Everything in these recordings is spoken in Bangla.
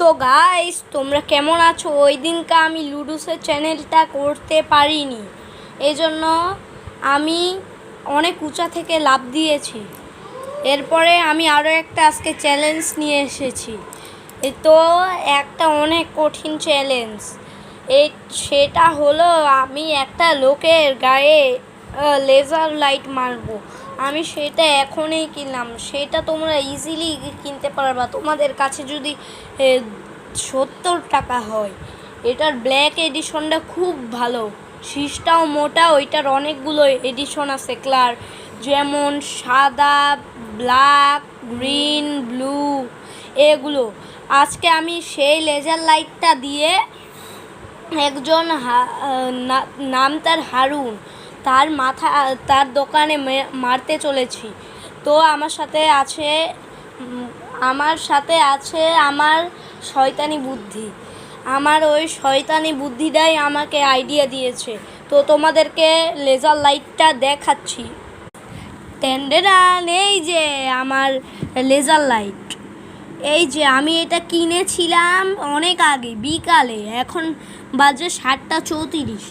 তো গাইস, তোমরা কেমন আছো? ওই দিনকে আমি লুডুসের চ্যানেলটা করতে পারিনি, এই জন্য আমি অনেক উঁচা থেকে লাফ দিয়েছি। এরপরে আমি আরও একটা আজকে চ্যালেঞ্জ নিয়ে এসেছি। তো একটা অনেক কঠিন চ্যালেঞ্জ, সেটা হলো আমি একটা লোকের গায়ে লেজার লাইট মারবো। আমি সেটা এখনই কিনলাম, সেটা তোমরা ইজিলি কিনতে পারবা তোমাদের কাছে যদি 70 টাকা হয়। এটার ব্ল্যাক এডিশনটা খুব ভালো, শীষটাও মোটা, ওইটার অনেকগুলো এডিশন আছে কালার, যেমন সাদা, ব্ল্যাক, গ্রিন, ব্লু, এগুলো। আজকে আমি সেই লেজার লাইটটা দিয়ে একজন নাম তার হারুন, তার দোকানে মারতে চলেছি। তো আমার সাথে আছে আমার শয়তানি বুদ্ধি। আমার ওই শয়তানি বুদ্ধিটাই আমাকে আইডিয়া দিয়েছে। তো তোমাদেরকে লেজার লাইটটা দেখাচ্ছি। টেন্ডেরান, এই যে আমার লেজার লাইট। এই যে আমি এটা কিনেছিলাম অনেক আগে বিকালে, এখন বাজে 7:34।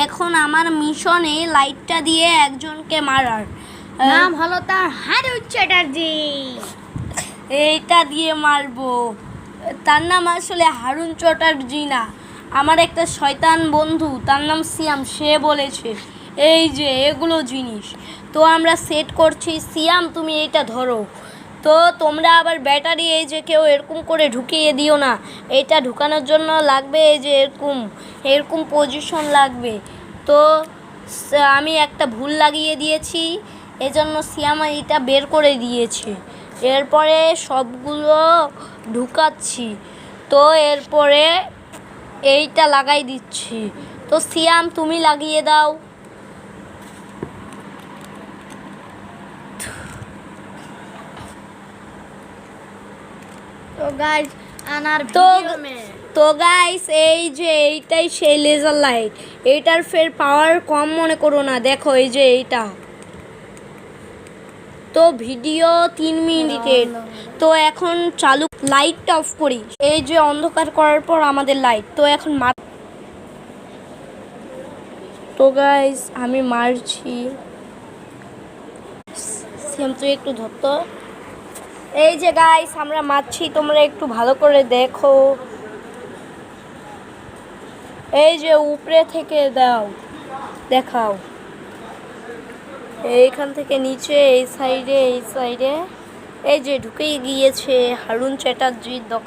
এখন আমার মিশনে লাইটটা দিয়ে একজনকে মারার। নাম হলো তার হারুন চ্যাটার্জি। এইটা দিয়ে মারবো। তার নাম আসলে হারুন চ্যাটার্জি না, আমার একটা শয়তান বন্ধু, তার নাম সিয়াম, সে বলেছে। এই যে এগুলো জিনিস তো আমরা সেট করছি। সিয়াম, তুমি এইটা ধরো। তো তোমরা আবার ব্যাটারি এই যে কেউ এরকম করে ঢুকিয়ে দিও না। এটা ঢুকানোর জন্য লাগবে এই যে এরকম পজিশন লাগবে। তো আমি একটা ভুল লাগিয়ে দিয়েছি, এজন্য সিয়াম এটা বের করে দিয়েছে। এরপরে সবগুলো ঢুকাচ্ছি। তো এরপরে এইটা লাগাই দিচ্ছি। তো সিয়াম, তুমি লাগিয়ে দাও। तो गाइस আনার তো গাইস, এই যে এইটাই সেই লেজার লাইট। এইটার ফের পাওয়ার কম মনে করো না, দেখো এই যে এইটা। তো ভিডিও 3 মিনিটের। তো এখন চালু, লাইটটা অফ করি। এই যে অন্ধকার করার পর আমাদের লাইট। তো এখন তো গাইস আমি মারছি। সিয়াম, তুই একটু ধরতো। এই যে গাইস আমরা মারছি, তোমরা একটু ভালো করে দেখো। এই যে উপরে থেকে দেখাও, এইখান থেকে নিচে, এই সাইডে এই যে ঢুকে গিয়েছে হারুন চ্যাটার্জির দোকান।